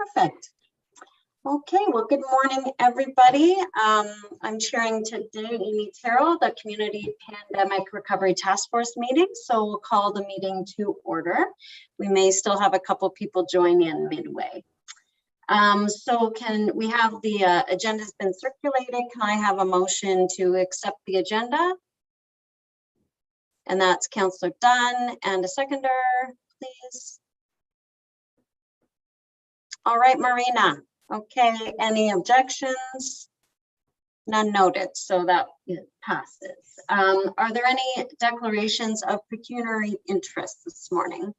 Perfect. Okay, well, good morning, everybody. I'm chairing today Amy Terrell, the Community Pandemic Recovery Task Force meeting. So we'll call the meeting to order. We may still have a couple people join in midway. So can we have the agenda has been circulated. Can I have a motion to accept the agenda? And that's Councillor Dunn, and a seconder, please. All right, Marina. Okay, any objections? None noted, so that passes. Are there any declarations of pecuniary interest this morning?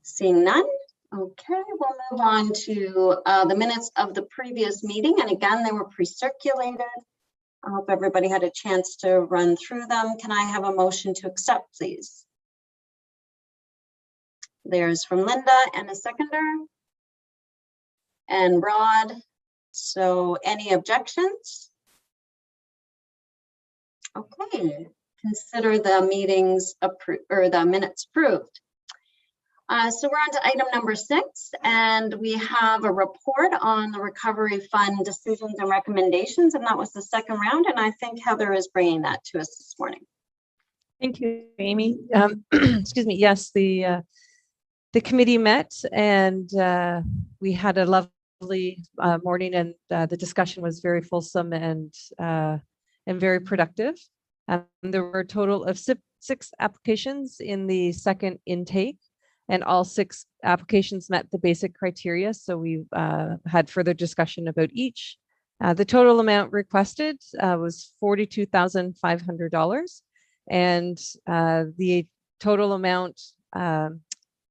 Seeing none. Okay, we'll move on to the minutes of the previous meeting. And again, they were pre-circulated. I hope everybody had a chance to run through them. Can I have a motion to accept, please? There's from Linda and a seconder. And Rod. So any objections? Okay, consider the meetings approved or the minutes approved. So we're on to item number 6, and we have a report on the Recovery Fund decisions and recommendations, and that was the second round, and I think Heather is bringing that to us this morning. Thank you, Amy. Excuse me. Yes, the committee met, and we had a lovely morning, and the discussion was very fulsome and very productive. There were a total of 6 applications in the second intake, and all 6 applications met the basic criteria. So we had further discussion about each. The total amount requested was $42,500, and the total amount,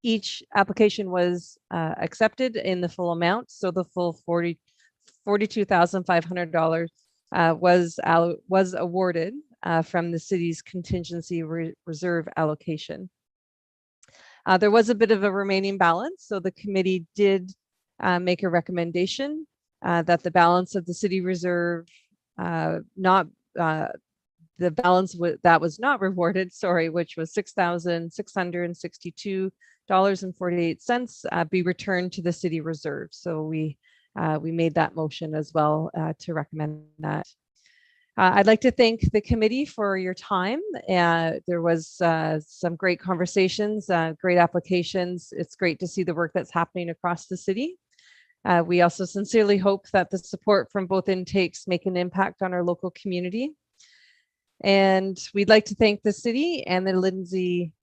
each application was accepted in the full amount. So the full $42,500 was awarded from the city's contingency reserve allocation. There was a bit of a remaining balance, so the committee did make a recommendation that the balance of the city reserve, the balance that was not rewarded, sorry, which was $6,662.48, be returned to the city reserve. So we made that motion as well to recommend that. I'd like to thank the committee for your time. There was some great conversations, great applications. It's great to see the work that's happening across the city. We also sincerely hope that the support from both intakes make an impact on our local community. And we'd like to thank the city and the Lindsay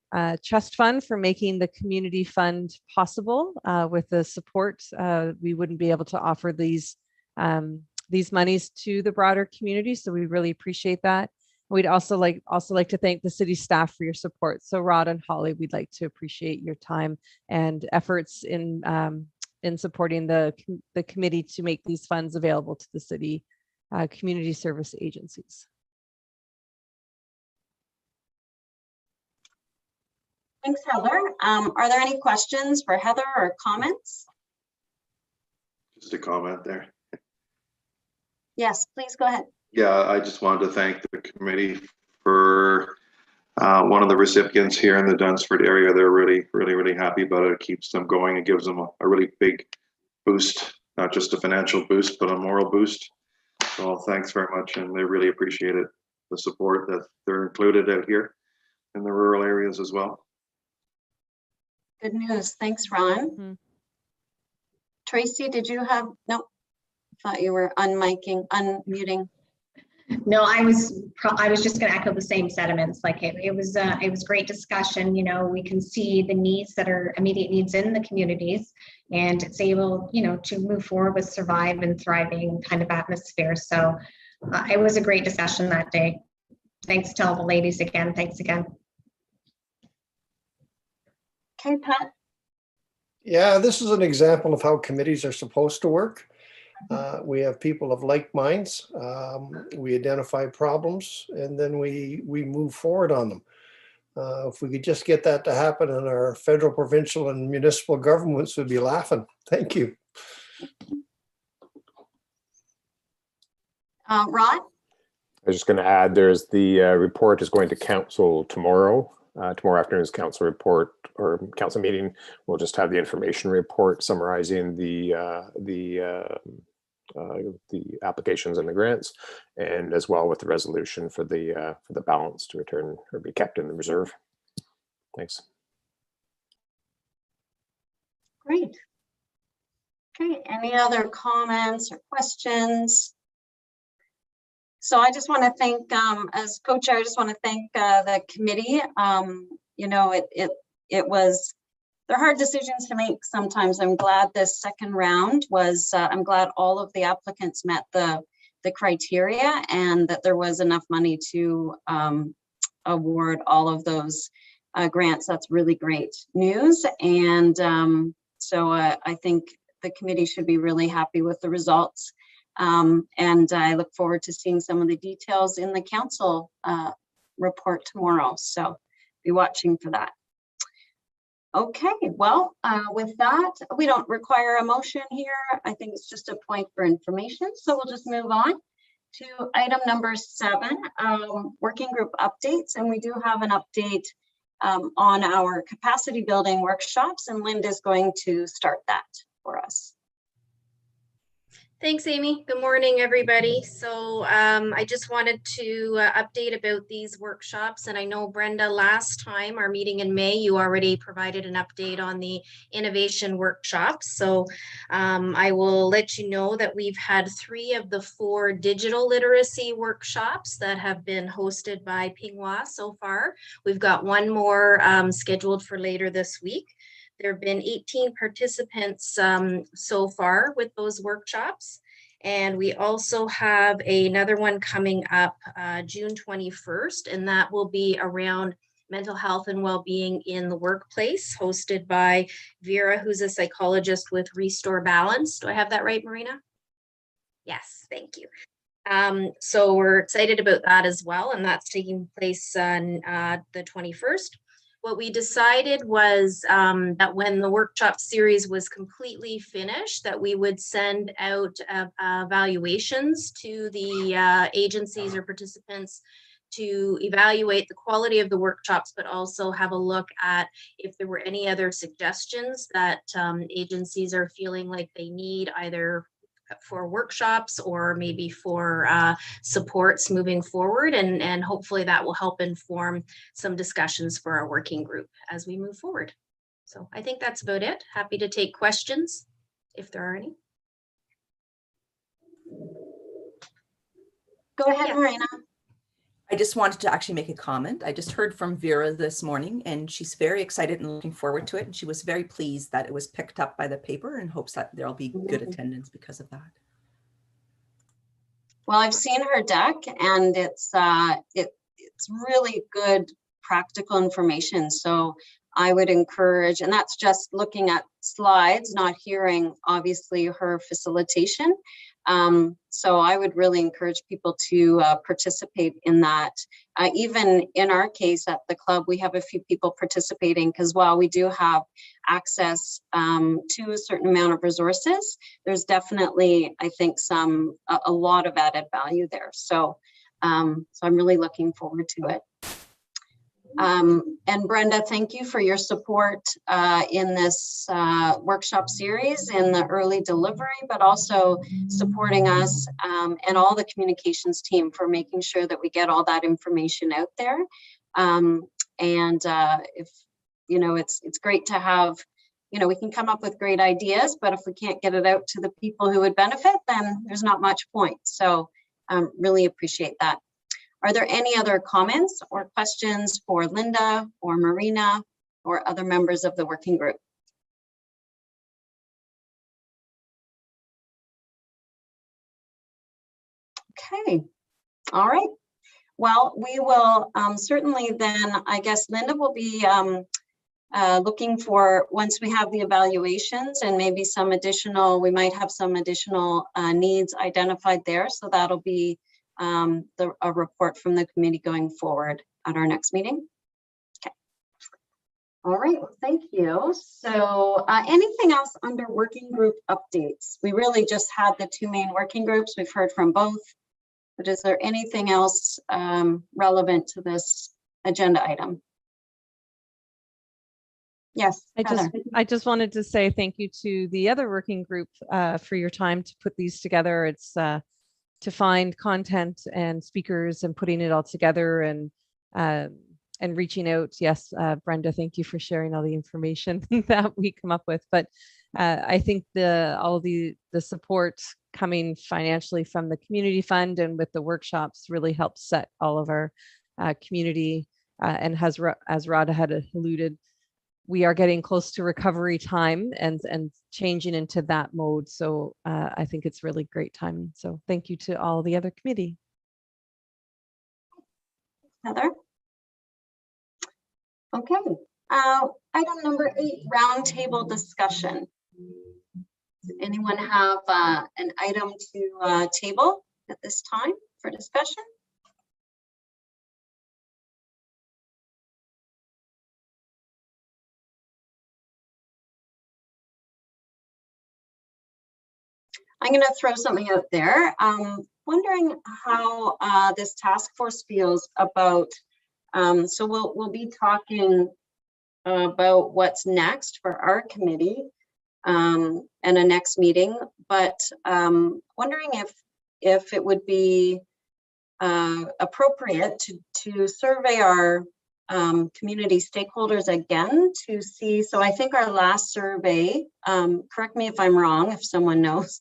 Trust Fund for making the community fund possible. With the support, we wouldn't be able to offer these monies to the broader community. So we really appreciate that. We'd also like to thank the city staff for your support. So Rod and Holly, we'd like to appreciate your time and efforts in supporting the committee to make these funds available to the city community service agencies. Thanks, Heather. Are there any questions for Heather or comments? Just a comment there. Yes, please go ahead. Yeah, I just wanted to thank the committee for one of the recipients here in the Dunsford area. They're really happy about it. It keeps them going. It gives them a really big boost, not just a financial boost, but a moral boost. So thanks very much, and they really appreciate it, the support that they're included out here in the rural areas as well. Good news. Thanks, Ron. Mm-hmm. Tracy, did you have, no, I thought you were unmuting. No, I was just going to echo the same sentiments. Like it was great discussion. You know, we can see the needs that are immediate needs in the communities, and it's able, you know, to move forward with survive and thriving kind of atmosphere. So it was a great discussion that day. Thanks to all the ladies again. Thanks again. Okay, Pat. Yeah, this is an example of how committees are supposed to work. We have people of like minds. We identify problems, and then we move forward on them. If we could just get that to happen in our federal, provincial, and municipal governments, we'd be laughing. Thank you. Rod? I was just going to add, there's the report is going to council tomorrow. tomorrow afternoon's council report or council meeting, we'll just have the information report summarizing the applications and the grants, and as well with the resolution for the balance to return or be kept in the reserve. Thanks. Great. Okay, any other comments or questions? So I just want to thank, as co-chair, I just want to thank the committee. You know, it was, they're hard decisions to make sometimes. I'm glad this second round was, I'm glad all of the applicants met the criteria and that there was enough money to award all of those grants. That's really great news. And so I think the committee should be really happy with the results. And I look forward to seeing some of the details in the council report tomorrow. So be watching for that. Okay, well, with that, we don't require a motion here. I think it's just a point for information. So we'll just move on to item number 7, working group updates. And we do have an update on our capacity building workshops, and Linda's going to start that for us. Thanks, Amy. Good morning, everybody. So I just wanted to update about these workshops. And I know, Brenda, last time, our meeting in May, you already provided an update on the innovation workshops. So I will let you know that we've had 3 of the 4 digital literacy workshops that have been hosted by Pinghua so far. We've got 1 more scheduled for later this week. There have been 18 participants so far with those workshops. And we also have another one coming up June 21st, and that will be around mental health and well-being in the workplace, hosted by Vera, who's a psychologist with Restore Balance. Do I have that right, Marina? Yes, thank you. So we're excited about that as well, and that's taking place on the 21st. What we decided was that when the workshop series was completely finished, that we would send out evaluations to the agencies or participants to evaluate the quality of the workshops, but also have a look at if there were any other suggestions that agencies are feeling like they need, either for workshops or maybe for supports moving forward, and hopefully that will help inform some discussions for our working group as we move forward. So I think that's about it. Happy to take questions if there are any. Go ahead, Yeah. Marina. I just wanted to actually make a comment. I just heard from Vera this morning, and she's very excited and looking forward to it. And she was very pleased that it was picked up by the paper, and hopes that there'll be good attendance because of that. Well, I've seen her deck, and it's really good practical information. So I would encourage, and that's just looking at slides, not hearing obviously her facilitation. So I would really encourage people to participate in that. Even in our case at the club, we have a few people participating, because while we do have access to a certain amount of resources, there's definitely, I think, a lot of added value there. So, so I'm really looking forward to it. And Brenda, thank you for your support in this workshop series in the early delivery, but also supporting us and all the communications team for making sure that we get all that information out there. If, you know, it's great to have, you know, we can come up with great ideas, but if we can't get it out to the people who would benefit, then there's not much point. So really appreciate that. Are there any other comments or questions for Linda or Marina or other members of the working group? Okay, all right. Well, we will certainly then, I guess Linda will be looking for, once we have the evaluations and maybe some additional, we might have some additional needs identified there. So that'll be a report from the committee going forward at our next meeting. Okay. All right, well, thank you. So anything else under working group updates? We really just had the 2 main working groups. We've heard from both, but is there anything else relevant to this agenda item? Yes, Heather. I just wanted to say thank you to the other working group for your time to put these together. It's to find content and speakers and putting it all together and reaching out. Yes, Brenda, thank you for sharing all the information that we come up with. But I think all the support coming financially from the community fund and with the workshops really helps set all of our community and as Rod had alluded, we are getting close to recovery time and changing into that mode. So I think it's really great timing. So thank you to all the other committee. Heather. Okay. Item number 8, roundtable discussion. Does anyone have an item to table at this time for discussion? I'm going to throw something out there. Wondering how this task force feels about, so we'll be talking about what's next for our committee and a next meeting, but wondering if it would be appropriate to survey our community stakeholders again to see. So I think our last survey, correct me if I'm wrong, if someone knows,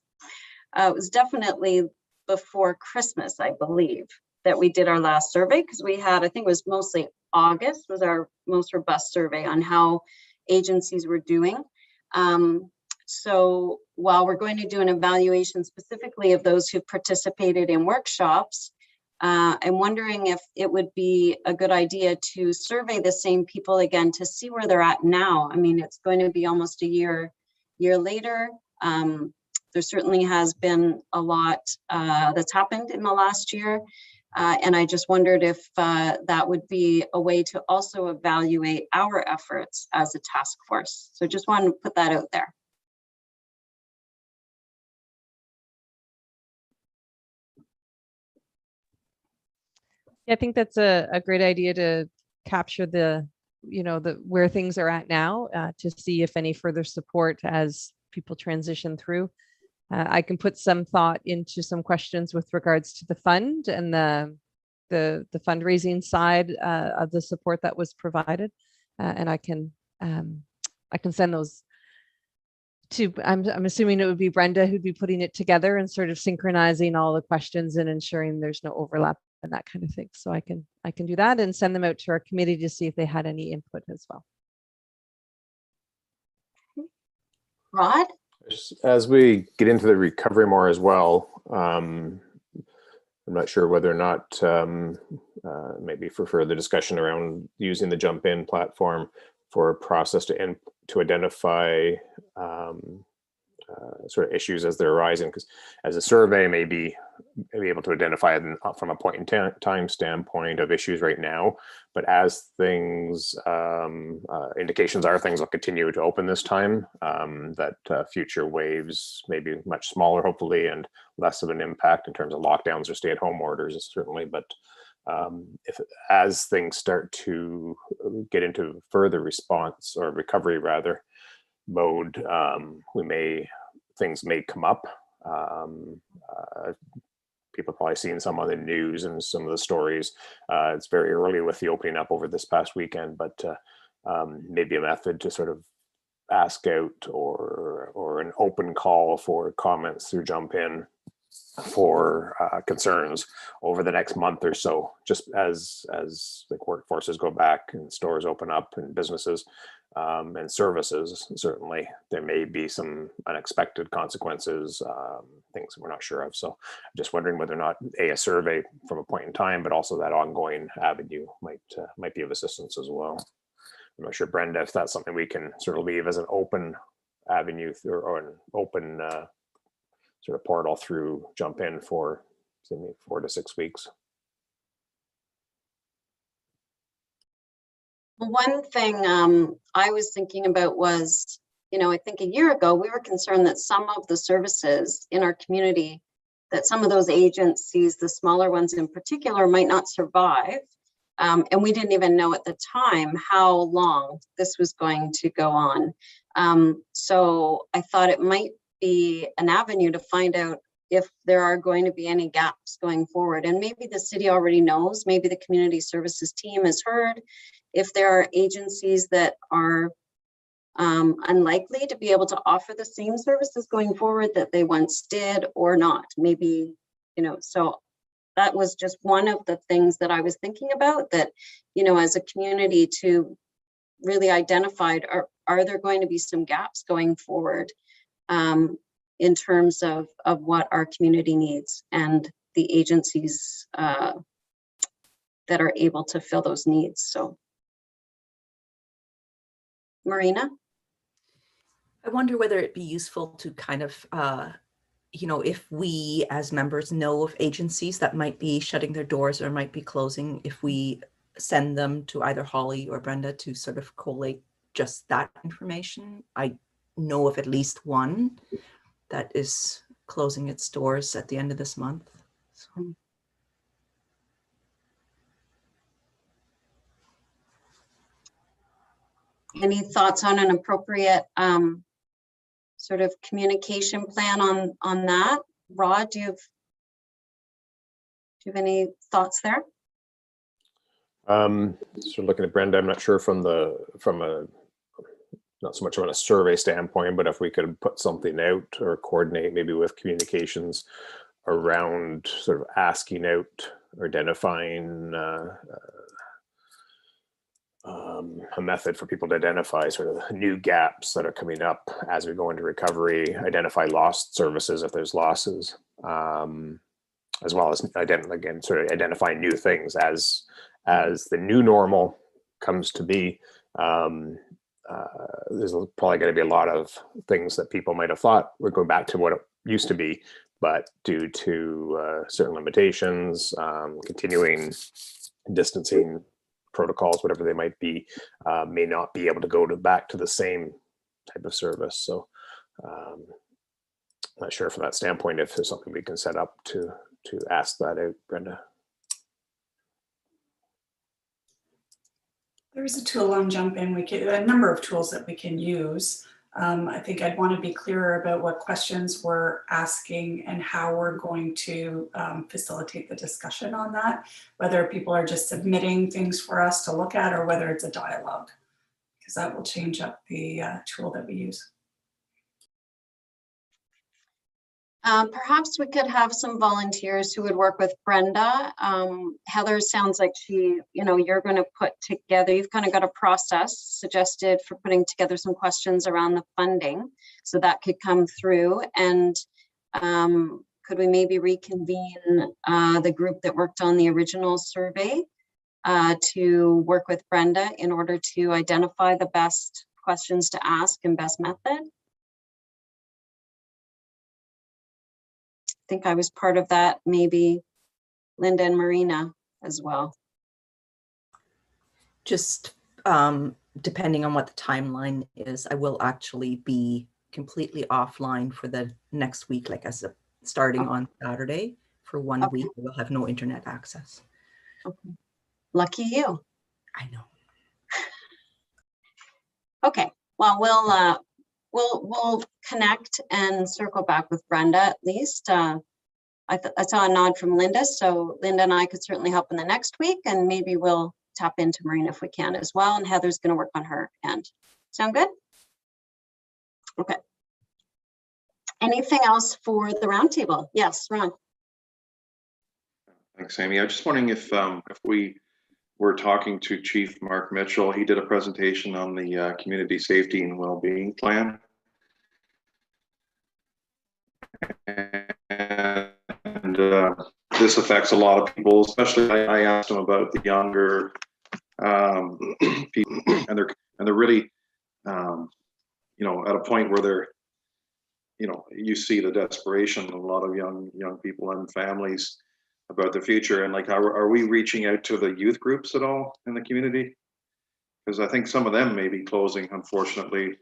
it was definitely before Christmas, I believe, that we did our last survey, because we had, I think it was mostly August was our most robust survey on how agencies were doing. So while we're going to do an evaluation specifically of those who participated in workshops, I'm wondering if it would be a good idea to survey the same people again to see where they're at now. I mean, it's going to be almost a year later. There certainly has been a lot that's happened in the last year. And I just wondered if that would be a way to also evaluate our efforts as a task force. So just wanted to put that out there. I think that's a great idea to capture where things are at now to see if any further support as people transition through. I can put some thought into some questions with regards to the fund and the fundraising side of the support that was provided, and I can send those to. I'm assuming it would be Brenda who'd be putting it together and sort of synchronizing all the questions and ensuring there's no overlap and that kind of thing. So I can do that and send them out to our committee to see if they had any input as well. Rod? As we get into the recovery more as well, I'm not sure whether or not maybe for further discussion around using the Jump In platform for a process to identify sort of issues as they're arising, because as a survey may be able to identify them from a point in time standpoint of issues right now, but as things indications are things will continue to open this time, that future waves may be much smaller hopefully and less of an impact in terms of lockdowns or stay-at-home orders certainly, but as things start to get into further response or recovery rather mode, things may come up. People probably seen some on the news and some of the stories. It's very early with the opening up over this past weekend, but maybe a method to sort of ask out or an open call for comments through Jump In for concerns over the next month or so, just as like workforces go back and stores open up and businesses and services. Certainly there may be some unexpected consequences, things we're not sure of. So I'm just wondering whether or not a survey from a point in time, but also that ongoing avenue might be of assistance as well. I'm not sure, Brenda, if that's something we can sort of leave as an open avenue or an open sort of portal through Jump In for 4 to 6 weeks. Well, one thing I was thinking about was, I think a year ago, we were concerned that some of the services in our community, that some of those agencies, the smaller ones in particular, might not survive And we didn't even know at the time how long this was going to go on. So I thought it might be an avenue to find out if there are going to be any gaps going forward. And maybe the city already knows, maybe the community services team has heard, if there are agencies that are unlikely to be able to offer the same services going forward that they once did or not. Maybe, you know, so that was just one of the things that I was thinking about, that, you know, as a community to really identify, are there going to be some gaps going forward in terms of what our community needs and the agencies that are able to fill those needs. So, Marina? I wonder whether it'd be useful to kind of, you know, if we as members know of agencies that might be shutting their doors or might be closing, if we send them to either Holly or Brenda to sort of collate just that information. I know of at least one that is closing its doors at the end of this month. So. Any thoughts on an appropriate sort of communication plan on that? Rod, do you have any thoughts there? So looking at Brenda, I'm not sure from a not so much on a survey standpoint, but if we could put something out or coordinate maybe with communications around sort of asking out or identifying a method for people to identify sort of new gaps that are coming up as we go into recovery, identify lost services if there's losses, as well as again sort of identifying new things as the new normal comes to be. There's probably going to be a lot of things that people might have thought would go back to what it used to be, but due to certain limitations, continuing distancing protocols, whatever they might be, may not be able to go back to the same type of service. So not sure from that standpoint if there's something we can set up to ask that out, Brenda. There's a tool on Jump In. A number of tools that we can use. I think I'd want to be clearer about what questions we're asking and how we're going to facilitate the discussion on that, whether people are just submitting things for us to look at or whether it's a dialogue, because that will change up the tool that we use. Perhaps we could have some volunteers who would work with Brenda. Heather sounds like you're going to put together, you've kind of got a process suggested for putting together some questions around the funding. So that could come through. And could we maybe reconvene the group that worked on the original survey to work with Brenda in order to identify the best questions to ask and best method? I think I was part of that, maybe Linda and Marina as well. Just depending on what the timeline is, I will actually be completely offline for the next week, like starting on Saturday for 1 week. I will have no internet access. Okay. Lucky you. I know. Okay, well, we'll connect and circle back with Brenda at least. I saw a nod from Linda, so Linda and I could certainly help in the next week, and maybe we'll tap into Marina if we can as well, and Heather's going to work on her end. Sound good? Okay. Anything else for the roundtable? Yes, Ron. Thanks, Amy. I was just wondering if we were talking to Chief Mark Mitchell. He did a presentation on the community safety and well-being plan. And this affects a lot of people, especially I asked him about the younger people, and they're really, at a point where they're, you see the desperation of a lot of young people and families about the future. And like, are we reaching out to the youth groups at all in the community? Because I think some of them may be closing, unfortunately,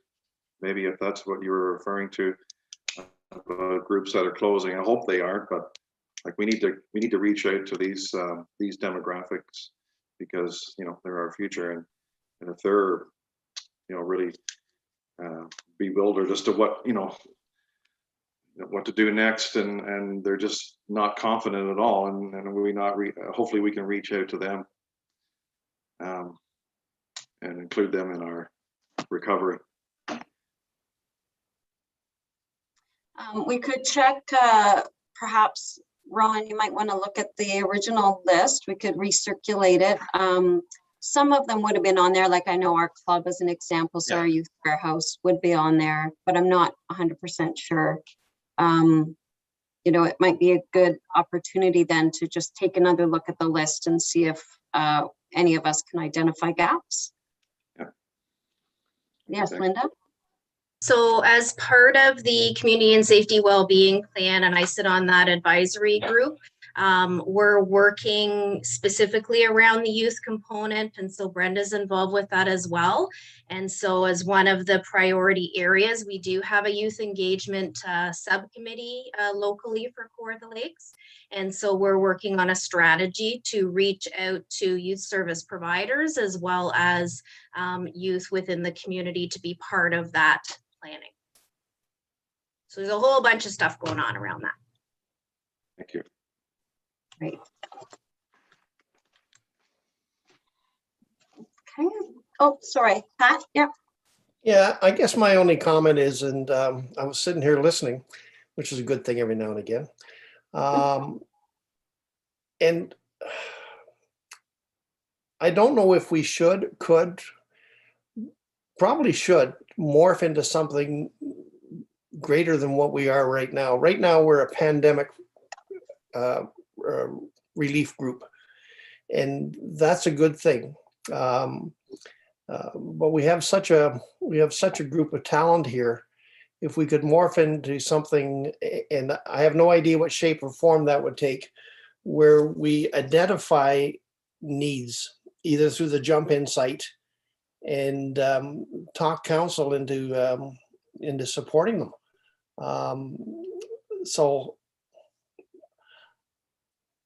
maybe if that's what you were referring to, groups that are closing. I hope they aren't, but like we need to reach out to these demographics because, you know, they're our future. And if they're, you know, really bewildered as to what, you know, what to do next, and they're just not confident at all, and we not hopefully we can reach out to them and include them in our recovery. We could check, perhaps, Ron, you might want to look at the original list. We could recirculate it. Some of them would have been on there, like I know our club as an example, so our youth warehouse would be on there, but I'm not 100% sure. You know, it might be a good opportunity then to just take another look at the list and see if any of us can identify gaps. Yeah. Yes, Linda? So as part of the Community and Safety Wellbeing Plan, and I sit on that advisory group, we're working specifically around the youth component, and so Brenda's involved with that as well. And so as one of the priority areas, we do have a youth engagement subcommittee locally for Kawartha Lakes. And so we're working on a strategy to reach out to youth service providers as well as youth within the community to be part of that planning. So there's a whole bunch of stuff going on around that. Thank you. Great. Okay. Oh, sorry, Pat. Yeah. Yeah, I guess my only comment is, and I was sitting here listening, which is a good thing every now and again. And I don't know if we probably should morph into something greater than what we are right now. Right now, we're a pandemic relief group, and that's a good thing. But we have such a group of talent here. If we could morph into something, and I have no idea what shape or form that would take, where we identify needs either through the Jump In site and talk council into supporting them. So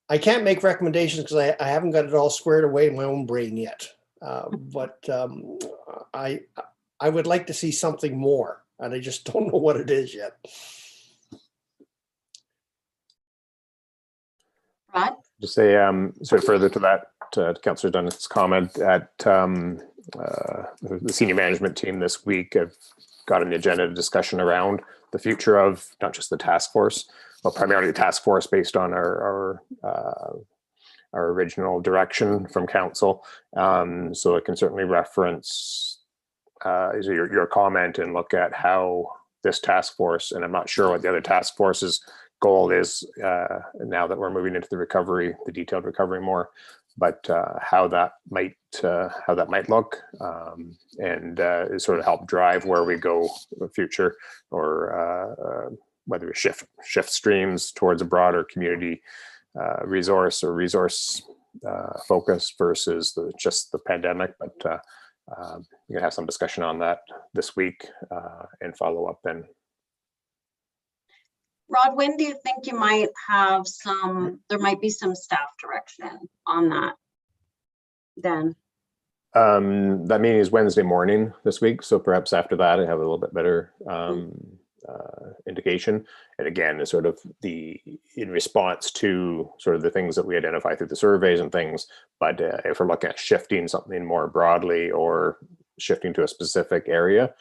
I can't make recommendations because I haven't got it all squared away in my own brain yet. But I would like to see something more, and I just don't know what it is yet. Rod? Just say, sort of further to that, Councillor Dunnett's comment, at the senior management team this week have got an agenda discussion around the future of not just the task force, but primarily the task force based on our original direction from council. So it can certainly reference your comment and look at how this task force, and I'm not sure what the other task force's goal is now that we're moving into the recovery, the detailed recovery more, but how that might look, and sort of help drive where we go in the future, or whether we shift streams towards a broader community resource focus versus just the pandemic. But you're gonna have some discussion on that this week and follow up then. Rod, when do you think you might have there might be some staff direction on that then? That meeting is Wednesday morning this week, so perhaps after that I have a little bit better indication. And again, it's sort of in response to sort of the things that we identify through the surveys and things, but if we're looking at shifting something more broadly or shifting to a specific area,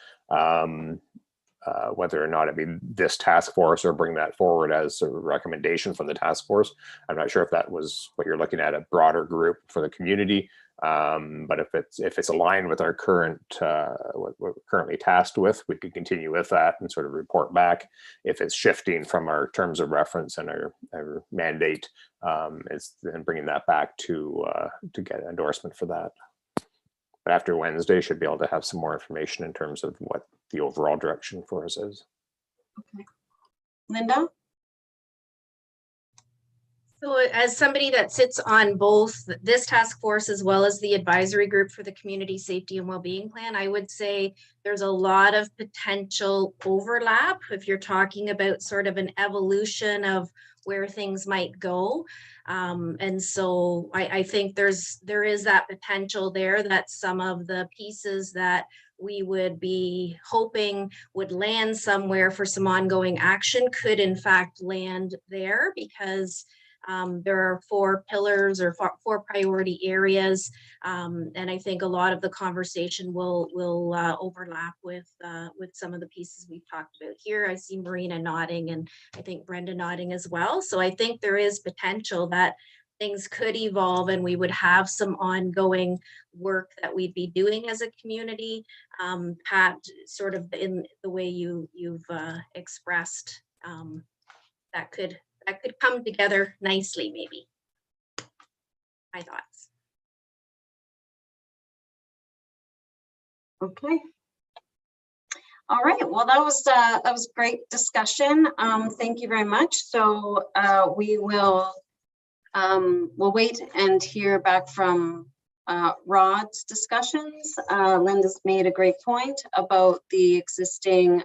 whether or not it be this task force or bring that forward as a recommendation from the task force. I'm not sure if that was what you're looking at, a broader group for the community. But if it's aligned with our current, what we're currently tasked with, we could continue with that and sort of report back. If it's shifting from our terms of reference and our mandate, it's then bringing that back to get endorsement for that. But after Wednesday, should be able to have some more information in terms of what the overall direction for us is. Okay. Linda? So as somebody that sits on both this task force as well as the advisory group for the community safety and well-being plan, I would say there's a lot of potential overlap if you're talking about sort of an evolution of where things might go. And so I think there is that potential there that some of the pieces that we would be hoping would land somewhere for some ongoing action could in fact land there, because there are 4 pillars or 4 priority areas, and I think a lot of the conversation will overlap with some of the pieces we've talked about here. I see Marina nodding, and I think Brenda nodding as well. So I think there is potential that things could evolve, and we would have some ongoing work that we'd be doing as a community. Pat, sort of in the way you've expressed, that could come together nicely, maybe. My thoughts. Okay. All right. Well, that was great discussion. Thank you very much. So we will we'll wait and hear back from Rod's discussions. Linda's made a great point about the existing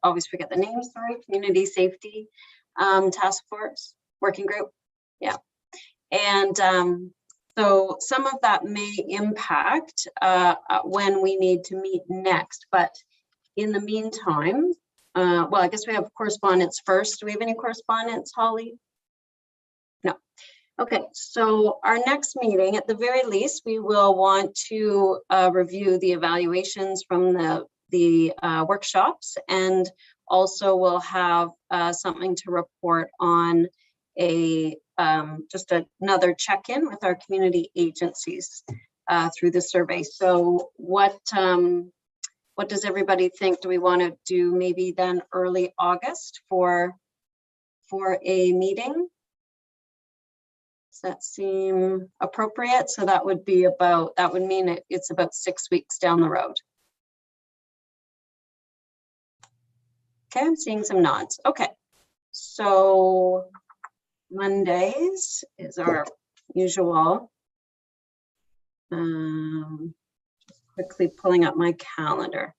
always forget the name, sorry, community safety task force working group. Yeah. And so some of that may impact when we need to meet next, but in the meantime, well, I guess we have correspondence first. Do we have any correspondence, Holly? No. Okay, so our next meeting, at the very least, we will want to review the evaluations from the workshops, and also we'll have something to report on just another check-in with our community agencies through the survey. So what does everybody think? Do we want to do maybe then early August for a meeting? Does that seem appropriate? So that would be that would mean it's about 6 weeks down the road. Okay, I'm seeing some nods. Okay, so Mondays is our usual. Quickly pulling up my calendar.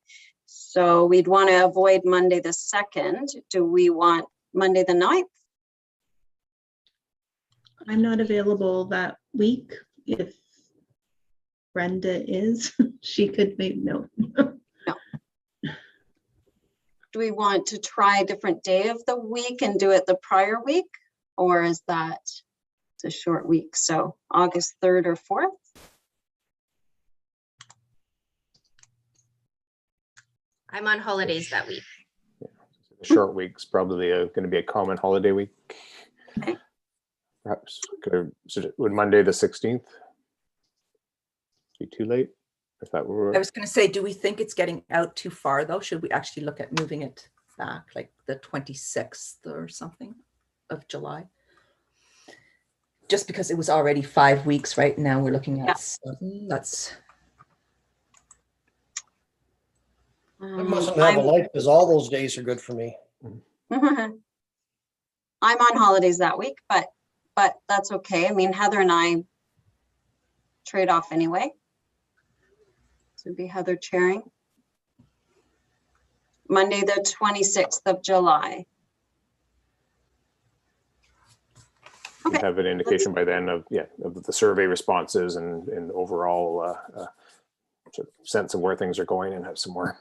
So we'd want to avoid Monday the 2nd. Do we want Monday the 9th? I'm not available that week. If Brenda is, she could maybe, no. Do we want to try a different day of the week and do it the prior week? Or is that it's a short week? So August 3rd or 4th? I'm on holidays that week. Yeah. The short week's probably going to be a common holiday week. Okay. Perhaps would Monday the 16th be too late? If that were, I was going to say, do we think it's getting out too far though? Should we actually look at moving it back, like the 26th or something of July? Just because it was already 5 weeks, right? Now we're looking at 7. That's. I mustn't have a life because all those days are good for me. I'm on holidays that week, but that's okay. I mean, Heather and I trade off anyway. So it'd be Heather chairing. Monday, the 26th of July. okay. Have an indication by then of the survey responses and overall sort of sense of where things are going, and have some more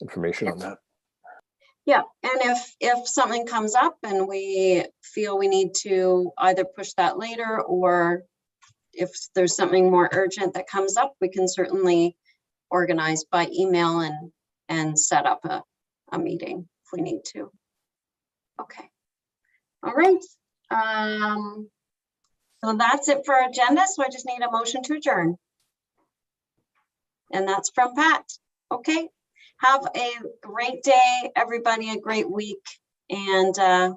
information on that. Yeah, and if something comes up and we feel we need to either push that later, or if there's something more urgent that comes up, we can certainly organize by email and set up a meeting if we need to. Okay. All right. So that's it for our agenda. So I just need a motion to adjourn. And that's from Pat. Okay. Have a great day, everybody, a great week. And